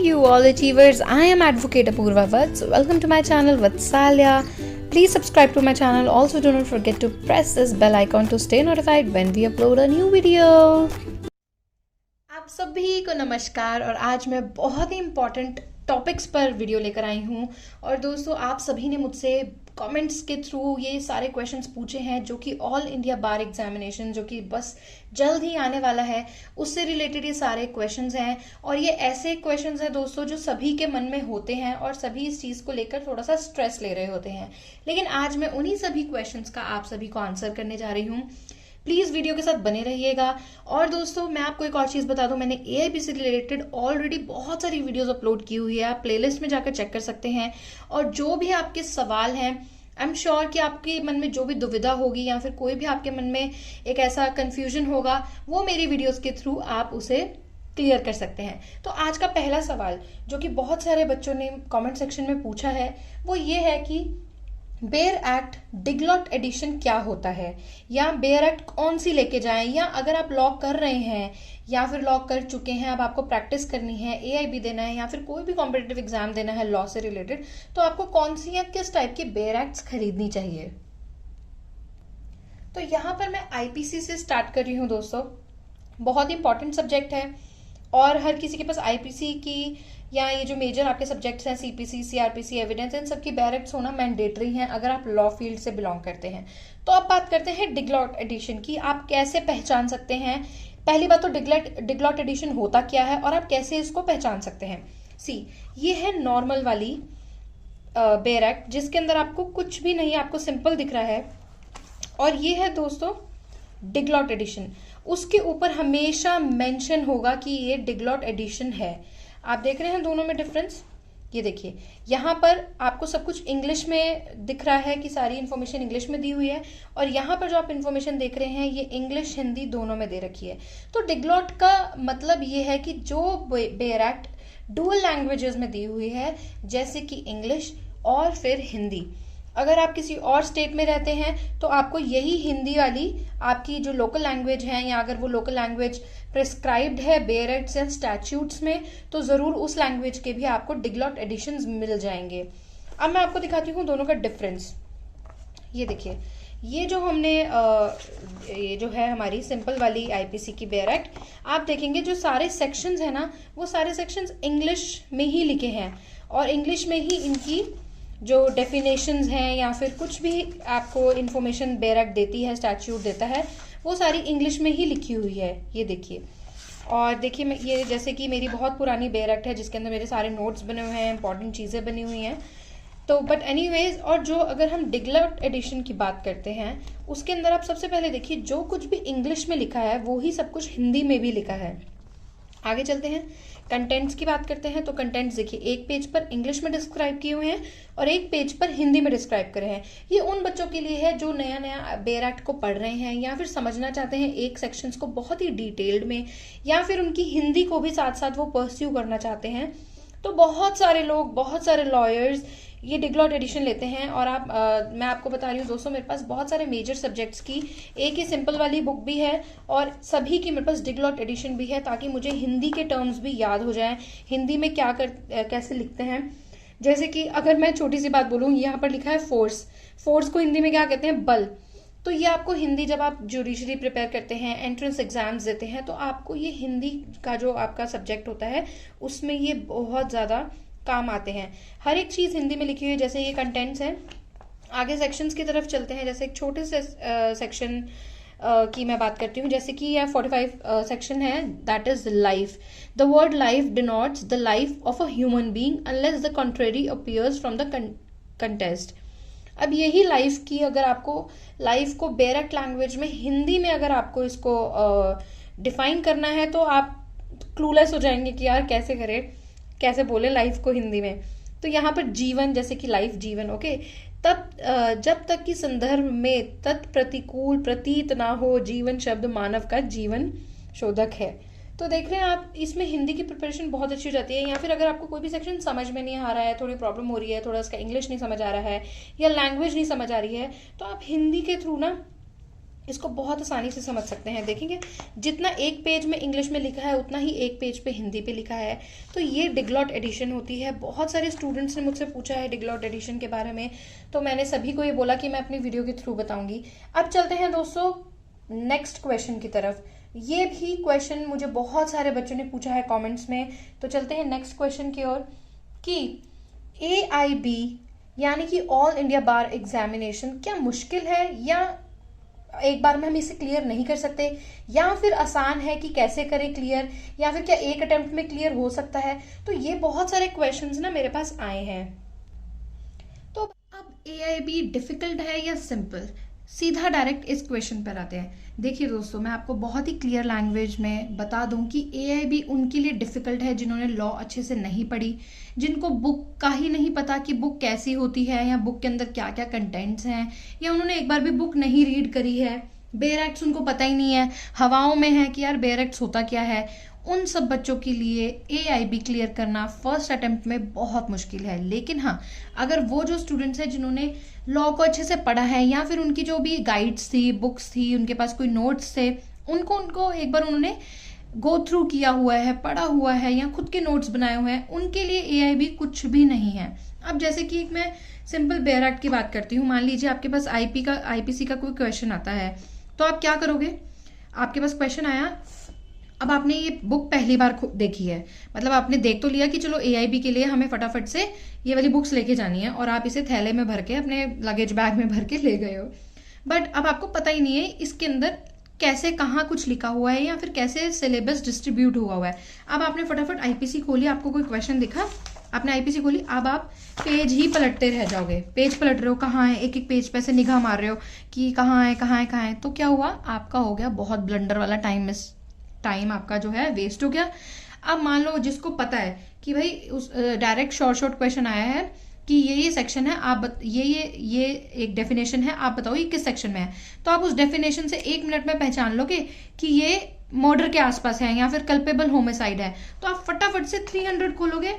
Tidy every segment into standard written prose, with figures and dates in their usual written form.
you all achievers, I am Advocate Apurva Vats. Welcome to my channel Vatsalya. Please subscribe to my channel. Also do not forget to press this bell icon to stay notified when we upload a new video. आप सभी को नमस्कार और आज मैं बहुत ही important topics पर video लेकर आई हूँ। और दोस्तों, आप सभी ने मुझसे कमेंट्स के थ्रू ये सारे क्वेश्चंस पूछे हैं जो कि ऑल इंडिया बार एग्जामिनेशन जो कि बस जल्द ही आने वाला है उससे रिलेटेड ये सारे क्वेश्चंस हैं। और ये ऐसे क्वेश्चंस हैं दोस्तों जो सभी के मन में होते हैं और सभी इस चीज़ को लेकर थोड़ा सा स्ट्रेस ले रहे होते हैं। लेकिन आज मैं उन्हीं सभी क्वेश्चंस का आप सभी को आंसर करने जा रही हूँ। प्लीज वीडियो के साथ बने रहिएगा। और दोस्तों, मैं आपको एक और चीज बता दूं, मैंने एआईबी से रिलेटेड ऑलरेडी बहुत सारी वीडियोस अपलोड की हुई है, आप प्लेलिस्ट में जाकर चेक कर सकते हैं। और जो भी आपके सवाल हैं, आई एम श्योर कि आपके मन में जो भी दुविधा होगी या फिर कोई भी आपके मन में एक ऐसा कंफ्यूजन होगा, वो मेरी वीडियोस के थ्रू आप उसे क्लियर कर सकते हैं। तो आज का पहला सवाल जो कि बहुत सारे बच्चों ने कमेंट सेक्शन में पूछा है वो ये है कि बेयर एक्ट डिगलॉट एडिशन क्या होता है, या बेयर एक्ट कौन सी लेके जाएं, या अगर आप लॉ कर रहे हैं या फिर लॉ कर चुके हैं, अब आपको प्रैक्टिस करनी है, एआईबी देना है या फिर कोई भी कॉम्पिटिटिव एग्जाम देना है लॉ से रिलेटेड, तो आपको कौन सी या किस टाइप की बेयर एक्ट्स खरीदनी चाहिए। तो यहाँ पर मैं आईपीसी से स्टार्ट कर रही हूँ दोस्तों। बहुत इंपॉर्टेंट सब्जेक्ट है और हर किसी के पास आईपीसी की या ये जो मेजर आपके सब्जेक्ट्स हैं सीपीसी, सीआरपीसी, एविडेंस, इन सब की बेयर एक्ट्स होना मैंडेटरी हैं अगर आप लॉ फील्ड से बिलोंग करते हैं। तो अब बात करते हैं डिगलॉट एडिशन की। आप कैसे पहचान सकते हैं? पहली बात तो डिगलॉट एडिशन होता क्या है और आप कैसे इसको पहचान सकते हैं। ये है नॉर्मल वाली बेयर एक्ट जिसके अंदर आपको कुछ भी नहीं, आपको सिंपल दिख रहा है। और ये है दोस्तों डिगलॉट एडिशन। उसके ऊपर हमेशा मेंशन होगा कि ये डिगलॉट एडिशन है। आप देख रहे हैं दोनों में डिफरेंस? ये देखिए, यहाँ पर आपको सब कुछ इंग्लिश में दिख रहा है कि सारी इन्फॉर्मेशन इंग्लिश में दी हुई है, और यहाँ पर जो आप इन्फॉर्मेशन देख रहे हैं ये इंग्लिश हिंदी दोनों में दे रखी है। तो डिगलॉट का मतलब ये है कि जो बेयर एक्ट डुअल लैंग्वेजेस में दी हुई है, जैसे कि इंग्लिश और फिर हिंदी। अगर आप किसी और स्टेट में रहते हैं तो आपको यही हिंदी वाली आपकी जो लोकल लैंग्वेज है, या अगर वो लोकल लैंग्वेज प्रिस्क्राइब्ड है बेयर एक्ट्स एंड स्टैट्यूट्स में, तो जरूर उस लैंग्वेज के भी आपको डिगलॉट एडिशंस मिल जाएंगे। अब मैं आपको दिखाती हूँ दोनों का डिफरेंस। ये देखिए, ये जो हमने ये जो है हमारी सिंपल वाली आईपीसी की बेयर एक्ट, आप देखेंगे जो सारे सेक्शंस है ना, वो सारे सेक्शंस इंग्लिश में ही लिखे हैं और इंग्लिश में ही इनकी जो डेफिनेशंस हैं या फिर कुछ भी आपको इन्फॉर्मेशन बेयर एक्ट देती है, स्टैट्यूट देता है, वो सारी इंग्लिश में ही लिखी हुई है। ये देखिए, और देखिए मैं ये जैसे कि मेरी बहुत पुरानी बेयर एक्ट है जिसके अंदर मेरे सारे नोट्स बने हुए हैं, इंपॉर्टेंट चीज़ें बनी हुई हैं। तो बट एनीवेज, और जो अगर हम डिगलॉट एडिशन की बात करते हैं उसके अंदर आप सबसे पहले देखिए जो कुछ भी इंग्लिश में लिखा है वो ही सब कुछ हिंदी में भी लिखा है। आगे चलते हैं, कंटेंट्स की बात करते हैं। तो कंटेंट्स देखिए, एक पेज पर इंग्लिश में डिस्क्राइब किए हुए हैं और एक पेज पर हिंदी में डिस्क्राइब करे हैं। ये उन बच्चों के लिए है जो नया नया बेयर एक्ट को पढ़ रहे हैं या फिर समझना चाहते हैं एक सेक्शंस को बहुत ही डिटेल्ड में, या फिर उनकी हिंदी को भी साथ साथ वो परस्यू करना चाहते हैं। तो बहुत सारे लोग, बहुत सारे लॉयर्स ये डिगलॉट एडिशन लेते हैं। और मैं आपको बता रही हूँ दोस्तों, मेरे पास बहुत सारे मेजर सब्जेक्ट्स की एक ही सिंपल वाली बुक भी है और सभी की मेरे पास डिगलॉट एडिशन भी है, ताकि मुझे हिंदी के टर्म्स भी याद हो जाएं, हिंदी में कैसे लिखते हैं। जैसे कि अगर मैं छोटी सी बात बोलूँ, यहाँ पर लिखा है फोर्स। फोर्स को हिंदी में क्या कहते हैं? बल। तो ये आपको हिंदी, जब आप जुडिशरी प्रिपेयर करते हैं, एंट्रेंस एग्जाम्स देते हैं, तो आपको ये हिंदी का जो आपका सब्जेक्ट होता है उसमें ये बहुत ज़्यादा काम आते हैं। हर एक चीज़ हिंदी में लिखी हुई है। जैसे ये कंटेंट्स हैं। आगे सेक्शंस की तरफ चलते हैं। जैसे एक छोटे से सेक्शन की मैं बात करती हूँ, जैसे कि यह 45 सेक्शन है, that is life. The word life denotes the life of a human being unless the contrary appears from the contest. अब यही लाइफ की, अगर आपको लाइफ को बेयर एक्ट लैंग्वेज में हिंदी में अगर आपको इसको डिफाइन करना है तो आप क्लूलेस हो जाएंगे कि यार कैसे करें, कैसे बोले लाइफ को हिंदी में। तो यहाँ पर जीवन, जैसे कि लाइफ जीवन, ओके, तब जब तक कि संदर्भ में तत्प्रतिकूल प्रतीत ना हो, जीवन शब्द मानव का जीवन शोधक है। तो देख रहे हैं आप, इसमें हिंदी की प्रिपरेशन बहुत अच्छी हो जाती है। या फिर अगर आपको कोई भी सेक्शन समझ में नहीं आ रहा है, थोड़ी प्रॉब्लम हो रही है, थोड़ा इसका इंग्लिश नहीं समझ आ रहा है या लैंग्वेज नहीं समझ आ रही है, तो आप हिंदी के थ्रू ना इसको बहुत आसानी से समझ सकते हैं। देखेंगे जितना एक पेज में इंग्लिश में लिखा है उतना ही एक पेज पे हिंदी पे लिखा है। तो ये डिगलॉट एडिशन होती है। बहुत सारे स्टूडेंट्स ने मुझसे पूछा है डिगलॉट एडिशन के बारे में, तो मैंने सभी को ये बोला कि मैं अपनी वीडियो के थ्रू बताऊंगी। अब चलते हैं दोस्तों नेक्स्ट क्वेश्चन की तरफ। ये भी क्वेश्चन मुझे बहुत सारे बच्चों ने पूछा है कमेंट्स में, तो चलते हैं नेक्स्ट क्वेश्चन की ओर कि AIB यानी कि ऑल इंडिया बार एग्जामिनेशन क्या मुश्किल है, या एक बार में हम इसे क्लियर नहीं कर सकते, या फिर आसान है कि कैसे करें क्लियर, या फिर क्या एक अटेम्प्ट में क्लियर हो सकता है। तो ये बहुत सारे क्वेश्चंस ना मेरे पास आए हैं। तो अब AIB डिफिकल्ट है या सिंपल, सीधा डायरेक्ट इस क्वेश्चन पर आते हैं। देखिए दोस्तों, मैं आपको बहुत ही क्लियर लैंग्वेज में बता दूं कि AIB उनके लिए डिफिकल्ट है जिन्होंने लॉ अच्छे से नहीं पढ़ी, जिनको बुक का ही नहीं पता कि बुक कैसी होती है या बुक के अंदर क्या क्या कंटेंट्स हैं, या उन्होंने एक बार भी बुक नहीं रीड करी है, बेयर एक्ट्स उनको पता ही नहीं है, हवाओं में है कि यार बेयर एक्ट्स होता क्या है। उन सब बच्चों के लिए AIB क्लियर करना फर्स्ट अटेम्प्ट में बहुत मुश्किल है। लेकिन हाँ, अगर वो जो स्टूडेंट्स हैं जिन्होंने लॉ को अच्छे से पढ़ा है, या फिर उनकी जो भी गाइड्स थी, बुक्स थी, उनके पास कोई नोट्स थे, उनको एक बार उन्होंने गो थ्रू किया हुआ है, पढ़ा हुआ है, या खुद के नोट्स बनाए हुए हैं, उनके लिए AIB कुछ भी नहीं है। अब जैसे कि एक मैं सिंपल बेयर एक्ट की बात करती हूँ। मान लीजिए आपके पास IPC का कोई क्वेश्चन आता है, तो आप क्या करोगे? आपके पास क्वेश्चन आया, अब आपने ये बुक पहली बार देखी है, मतलब आपने देख तो लिया कि चलो AIB के लिए हमें फटाफट से ये वाली बुक्स लेके जानी है, और आप इसे थैले में भर के अपने लगेज बैग में भर के ले गए हो। बट अब आपको पता ही नहीं है इसके अंदर कैसे कहाँ कुछ लिखा हुआ है, या फिर कैसे सिलेबस डिस्ट्रीब्यूट हुआ है। अब आपने फटाफट IPC खोली, आपको कोई क्वेश्चन दिखा, आपने IPC खोली, अब आप पेज ही पलटते रह जाओगे, पेज पलट रहे हो, कहाँ है, एक एक पेज पे से निगाह मार रहे हो कि कहाँ है कहाँ है कहाँ है। तो क्या हुआ, आपका हो गया बहुत ब्लंडर वाला टाइम आपका जो है वेस्ट हो गया। अब मान लो जिसको पता है कि भाई उस डायरेक्ट शॉर्ट क्वेश्चन आया है कि ये सेक्शन है, आप ये एक डेफिनेशन है, आप बताओ ये किस सेक्शन में है, तो आप उस डेफिनेशन से 1 मिनट में पहचान लोगे कि ये मर्डर के आसपास है या फिर कल्पेबल होमिसाइड है। तो आप फटाफट से 300 खोलोगे,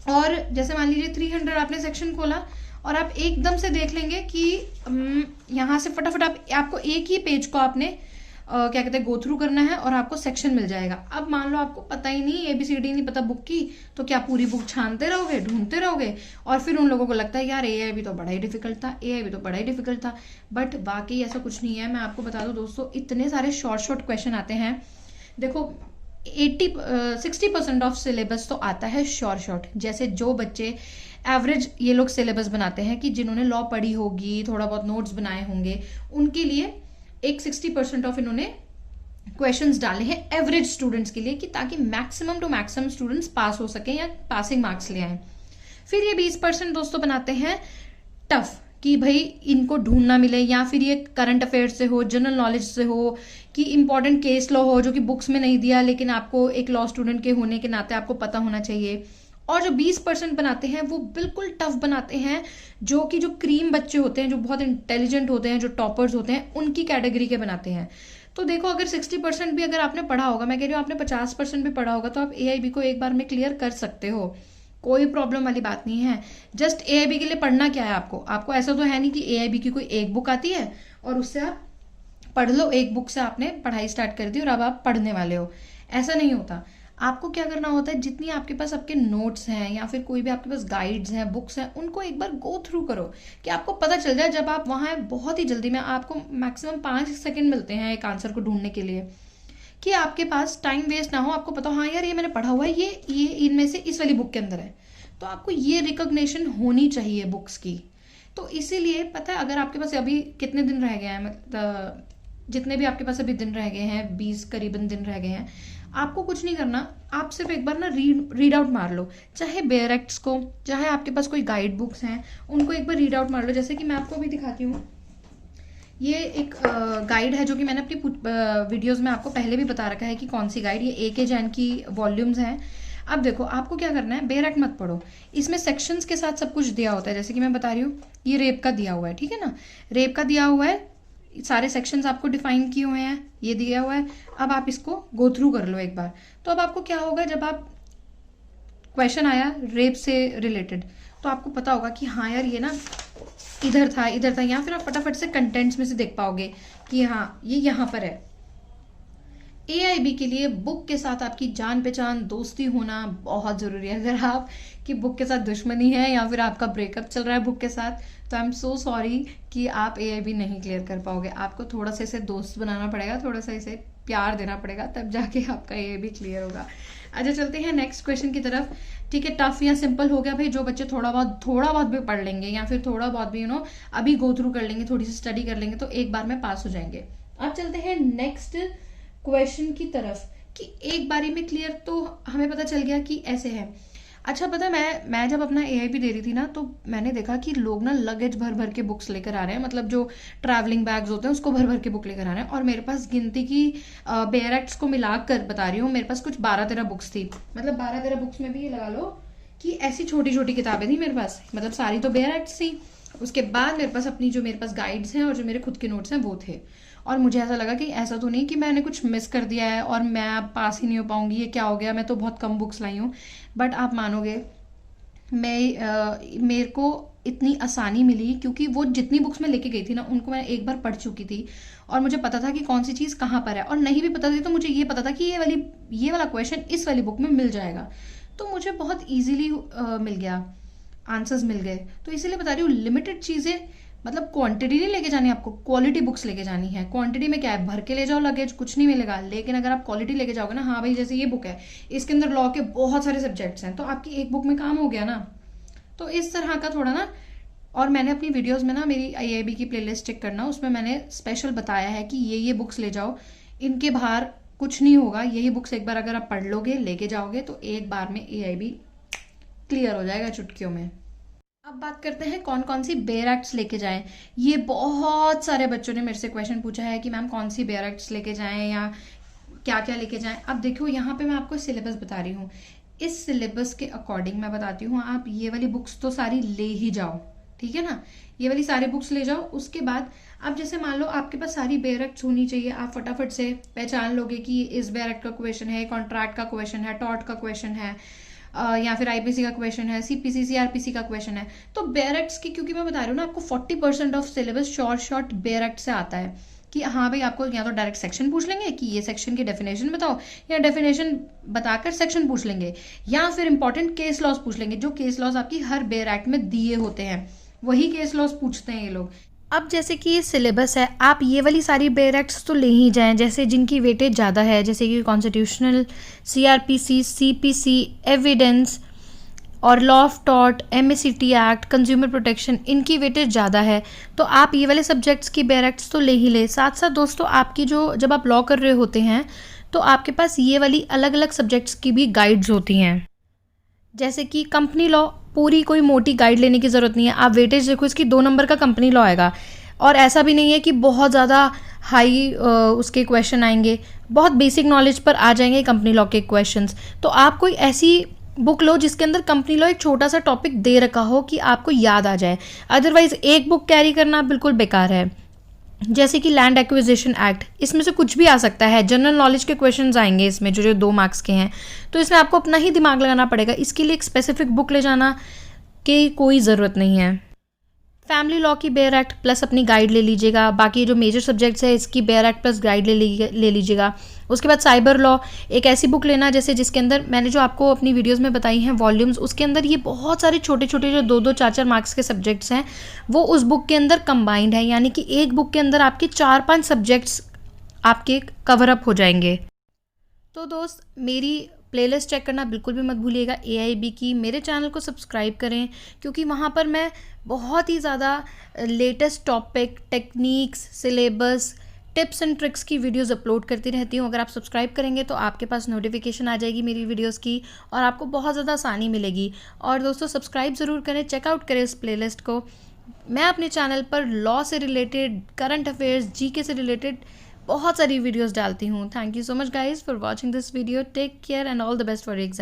और जैसे मान लीजिए 300 आपने सेक्शन खोला, और आप एकदम से देख लेंगे कि यहाँ से फटाफट आपको एक ही पेज को आपने क्या कहते हैं गो थ्रू करना है, और आपको सेक्शन मिल जाएगा। अब मान लो आपको पता ही नहीं, ABCD नहीं पता बुक की, तो क्या पूरी बुक छानते रहोगे, ढूंढते रहोगे, और फिर उन लोगों को लगता है यार AIB तो बड़ा ही डिफिकल्ट था। बट बाकी ऐसा कुछ नहीं है। मैं आपको बता दूं दोस्तों, इतने सारे शॉर्ट क्वेश्चन आते हैं। देखो 60% ऑफ सिलेबस तो आता है शॉर्ट। जैसे जो बच्चे एवरेज ये लोग सिलेबस बनाते हैं कि जिन्होंने लॉ पढ़ी होगी, थोड़ा बहुत नोट्स बनाए होंगे, उनके लिए एक 60% ऑफ इन्होंने क्वेश्चंस डाले हैं एवरेज स्टूडेंट्स के लिए, कि ताकि maximum to maximum students pass हो सके या पासिंग मार्क्स ले आए। फिर ये 20% दोस्तों बनाते हैं टफ, कि भाई इनको ढूंढना मिले, या फिर ये करंट अफेयर्स से हो, जनरल नॉलेज से हो, कि इंपॉर्टेंट केस लॉ हो जो कि बुक्स में नहीं दिया, लेकिन आपको एक लॉ स्टूडेंट के होने के नाते आपको पता होना चाहिए। और जो 20% बनाते हैं वो बिल्कुल टफ बनाते हैं, जो क्रीम बच्चे होते हैं, जो बहुत इंटेलिजेंट होते हैं, जो टॉपर्स होते हैं, उनकी कैटेगरी के बनाते हैं। तो देखो, अगर 60% भी अगर आपने पढ़ा होगा, मैं कह रही हूँ आपने 50% भी पढ़ा होगा, तो आप AIB को एक बार में क्लियर कर सकते हो, कोई प्रॉब्लम वाली बात नहीं है। जस्ट AIB के लिए पढ़ना क्या है आपको ऐसा तो है नहीं कि AIB की कोई एक बुक आती है और उससे आप पढ़ लो, एक बुक से आपने पढ़ाई स्टार्ट कर दी और अब आप पढ़ने वाले हो, ऐसा नहीं होता। आपको क्या करना होता है, जितनी आपके पास आपके नोट्स हैं या फिर कोई भी आपके पास गाइड्स हैं, बुक्स हैं, उनको एक बार गो थ्रू करो, कि आपको पता चल जाए। जब आप वहाँ हैं बहुत ही जल्दी में, आपको मैक्सिमम 5 सेकंड मिलते हैं एक आंसर को ढूंढने के लिए, कि आपके पास टाइम वेस्ट ना हो। आपको पता हो हाँ यार ये मैंने पढ़ा हुआ है, ये इनमें से इस वाली बुक के अंदर है, तो आपको ये रिकॉग्निशन होनी चाहिए बुक्स की। तो इसीलिए पता है, अगर आपके पास अभी कितने दिन रह गए हैं, मतलब जितने भी आपके पास अभी दिन रह गए हैं, 20 करीबन दिन रह गए हैं, आपको कुछ नहीं करना, आप सिर्फ एक बार ना रीड आउट मार लो, चाहे बेयर एक्ट्स को, चाहे आपके पास कोई गाइड बुक्स हैं उनको एक बार रीड आउट मार लो। जैसे कि मैं आपको अभी दिखाती हूँ, ये एक गाइड है जो कि मैंने अपनी वीडियोस में आपको पहले भी बता रखा है कि कौन सी गाइड, ये AK जैन की वॉल्यूम्स हैं। अब देखो, आपको क्या करना है, बेयर एक्ट मत पढ़ो, इसमें सेक्शंस के साथ सब कुछ दिया होता है। जैसे कि मैं बता रही हूँ, ये रेप का दिया हुआ है, ठीक है ना, रेप का दिया हुआ है, सारे सेक्शंस आपको डिफाइन किए हुए हैं, ये दिया हुआ है। अब आप इसको गो थ्रू कर लो एक बार, तो अब आपको क्या होगा, जब आप क्वेश्चन आया रेप से रिलेटेड, तो आपको पता होगा कि हाँ यार ये ना इधर था, या फिर आप फटाफट से कंटेंट्स में से देख पाओगे कि हाँ ये यहाँ पर है। एआईबी के लिए बुक के साथ आपकी जान पहचान दोस्ती होना बहुत ज़रूरी है। अगर आप की बुक के साथ दुश्मनी है या फिर आपका ब्रेकअप चल रहा है बुक के साथ, तो आई एम सो सॉरी कि आप एआईबी नहीं क्लियर कर पाओगे। आपको थोड़ा सा इसे दोस्त बनाना पड़ेगा, थोड़ा सा इसे प्यार देना पड़ेगा, तब जाके आपका एआईबी क्लियर होगा। अच्छा चलते हैं नेक्स्ट क्वेश्चन की तरफ। ठीक है, टफ या सिंपल हो गया भाई, जो बच्चे थोड़ा बहुत भी पढ़ लेंगे या फिर थोड़ा बहुत भी अभी गो थ्रू कर लेंगे, थोड़ी सी स्टडी कर लेंगे, तो एक बार में पास हो जाएंगे। अब चलते हैं नेक्स्ट क्वेश्चन की तरफ कि एक बारी में क्लियर, तो हमें पता चल गया कि ऐसे है। अच्छा पता है, मैं जब अपना एआईबी दे रही थी ना, तो मैंने देखा कि लोग ना लगेज भर भर के बुक्स लेकर आ रहे हैं, मतलब जो ट्रैवलिंग बैग्स होते हैं उसको भर भर के बुक लेकर आ रहे हैं। और मेरे पास गिनती की बेयर एक्ट्स को मिलाकर बता रही हूँ, मेरे पास कुछ 12-13 बुक्स थी। मतलब 12-13 बुक्स में भी ये लगा लो कि ऐसी छोटी छोटी किताबें थी मेरे पास, मतलब सारी तो बेयर एक्ट्स थी। उसके बाद मेरे पास अपनी जो मेरे पास गाइड्स हैं और जो मेरे खुद के नोट्स हैं वो थे। और मुझे ऐसा लगा कि ऐसा तो नहीं कि मैंने कुछ मिस कर दिया है और मैं अब पास ही नहीं हो पाऊंगी, ये क्या हो गया, मैं तो बहुत कम बुक्स लाई हूँ। बट आप मानोगे, मेरे को इतनी आसानी मिली क्योंकि वो जितनी बुक्स मैं लेके गई थी ना उनको मैं एक बार पढ़ चुकी थी, और मुझे पता था कि कौन सी चीज़ कहाँ पर है। और नहीं भी पता थी तो मुझे ये पता था कि ये वाला क्वेश्चन इस वाली बुक में मिल जाएगा, तो मुझे बहुत ईजिली मिल गया, आंसर्स मिल गए। तो इसीलिए बता रही हूँ, लिमिटेड चीज़ें, मतलब क्वांटिटी नहीं लेके जानी आपको, क्वालिटी बुक्स लेके जानी है। क्वांटिटी में क्या है, भर के ले जाओ लगेज, कुछ नहीं मिलेगा। लेकिन अगर आप क्वालिटी लेके जाओगे ना, हाँ भाई जैसे ये बुक है, इसके अंदर लॉ के बहुत सारे सब्जेक्ट्स हैं, तो आपकी एक बुक में काम हो गया ना। तो इस तरह का थोड़ा ना, और मैंने अपनी वीडियोस में ना, मेरी आईआईबी की प्लेलिस्ट चेक करना, उसमें मैंने स्पेशल बताया है कि ये बुक्स ले जाओ, इनके बाहर कुछ नहीं होगा। यही बुक्स एक बार अगर आप पढ़ लोगे, लेके जाओगे, तो एक बार में एआईबी क्लियर हो जाएगा चुटकियों में। अब बात करते हैं कौन कौन सी बेयर एक्ट्स लेके जाएं। ये बहुत सारे बच्चों ने मेरे से क्वेश्चन पूछा है कि मैम कौन सी बेयर एक्ट्स लेके जाएं या क्या क्या लेके जाएं। अब देखो यहाँ पे मैं आपको सिलेबस बता रही हूँ, इस सिलेबस के अकॉर्डिंग मैं बताती हूँ। आप ये वाली बुक्स तो सारी ले ही जाओ, ठीक है ना, ये वाली सारी बुक्स ले जाओ। उसके बाद अब जैसे मान लो आपके पास सारी बेयर एक्ट्स होनी चाहिए, आप फटाफट से पहचान लोगे कि इस बेयर एक्ट का क्वेश्चन है, कॉन्ट्रैक्ट का क्वेश्चन है, टॉट का क्वेश्चन है, या फिर आईपीसी का क्वेश्चन है, सीपीसी सीआरपीसी का क्वेश्चन है। तो बेयर एक्ट्स की, क्योंकि मैं बता रही हूँ ना आपको 40% of syllabus short bare act से आता है कि हाँ भाई आपको या तो डायरेक्ट सेक्शन पूछ लेंगे कि ये सेक्शन की डेफिनेशन बताओ, या डेफिनेशन बताकर सेक्शन पूछ लेंगे, या फिर इंपॉर्टेंट केस लॉज पूछ लेंगे, जो केस लॉज आपकी हर बेयर एक्ट में दिए होते हैं, वही केस लॉज पूछते हैं ये लोग। अब जैसे कि ये सिलेबस है, आप ये वाली सारी बेयर एक्ट्स तो ले ही जाएं, जैसे जिनकी वेटेज ज़्यादा है, जैसे कि कॉन्स्टिट्यूशनल, सीआरपीसी, सीपीसी, एविडेंस और law of tort, MACT act, consumer protection, इनकी वेटेज ज़्यादा है। तो आप ये वाले सब्जेक्ट्स की बेयर एक्ट्स तो ले ही ले। साथ साथ दोस्तों, आपकी जो जब आप लॉ कर रहे होते हैं तो आपके पास ये वाली अलग अलग सब्जेक्ट्स की भी गाइड्स होती हैं। जैसे कि कंपनी लॉ, पूरी कोई मोटी गाइड लेने की ज़रूरत नहीं है। आप वेटेज देखो, इसकी 2 नंबर का कंपनी लॉ आएगा, और ऐसा भी नहीं है कि बहुत ज़्यादा हाई उसके क्वेश्चन आएंगे, बहुत बेसिक नॉलेज पर आ जाएंगे कंपनी लॉ के क्वेश्चंस। तो आप कोई ऐसी बुक लो जिसके अंदर कंपनी लॉ एक छोटा सा टॉपिक दे रखा हो कि आपको याद आ जाए। अदरवाइज एक बुक कैरी करना बिल्कुल बेकार है। जैसे कि लैंड एक्विजिशन एक्ट, इसमें से कुछ भी आ सकता है, जनरल नॉलेज के क्वेश्चंस आएंगे इसमें, जो 2 मार्क्स के हैं, तो इसमें आपको अपना ही दिमाग लगाना पड़ेगा। इसके लिए एक स्पेसिफिक बुक ले जाना की कोई ज़रूरत नहीं है। फैमिली लॉ की बेयर एक्ट प्लस अपनी गाइड ले लीजिएगा। बाकी जो मेजर सब्जेक्ट्स है इसकी बेयर एक्ट प्लस गाइड ले लीजिएगा। उसके बाद साइबर लॉ, एक ऐसी बुक लेना जैसे जिसके अंदर मैंने जो आपको अपनी वीडियोस में बताई हैं वॉल्यूम्स, उसके अंदर ये बहुत सारे छोटे छोटे जो 2-2, 4-4 मार्क्स के सब्जेक्ट्स हैं वो उस बुक के अंदर कंबाइंड है, यानी कि एक बुक के अंदर आपके 4-5 सब्जेक्ट्स आपके कवर अप हो जाएंगे। तो दोस्त, मेरी प्लेलिस्ट चेक करना बिल्कुल भी मत भूलिएगा एआईबी की। मेरे चैनल को सब्सक्राइब करें, क्योंकि वहाँ पर मैं बहुत ही ज़्यादा latest topic, techniques, syllabus, tips and tricks की वीडियोस अपलोड करती रहती हूँ। अगर आप सब्सक्राइब करेंगे तो आपके पास नोटिफिकेशन आ जाएगी मेरी वीडियोस की, और आपको बहुत ज़्यादा आसानी मिलेगी। और दोस्तों, सब्सक्राइब ज़रूर करें, चेकआउट करें इस प्लेलिस्ट को। मैं अपने चैनल पर लॉ से रिलेटेड, करंट अफेयर्स, जीके से रिलेटेड बहुत सारी वीडियोस डालती हूँ। Thank you so much guys for watching this video. Take care and all the best for exam.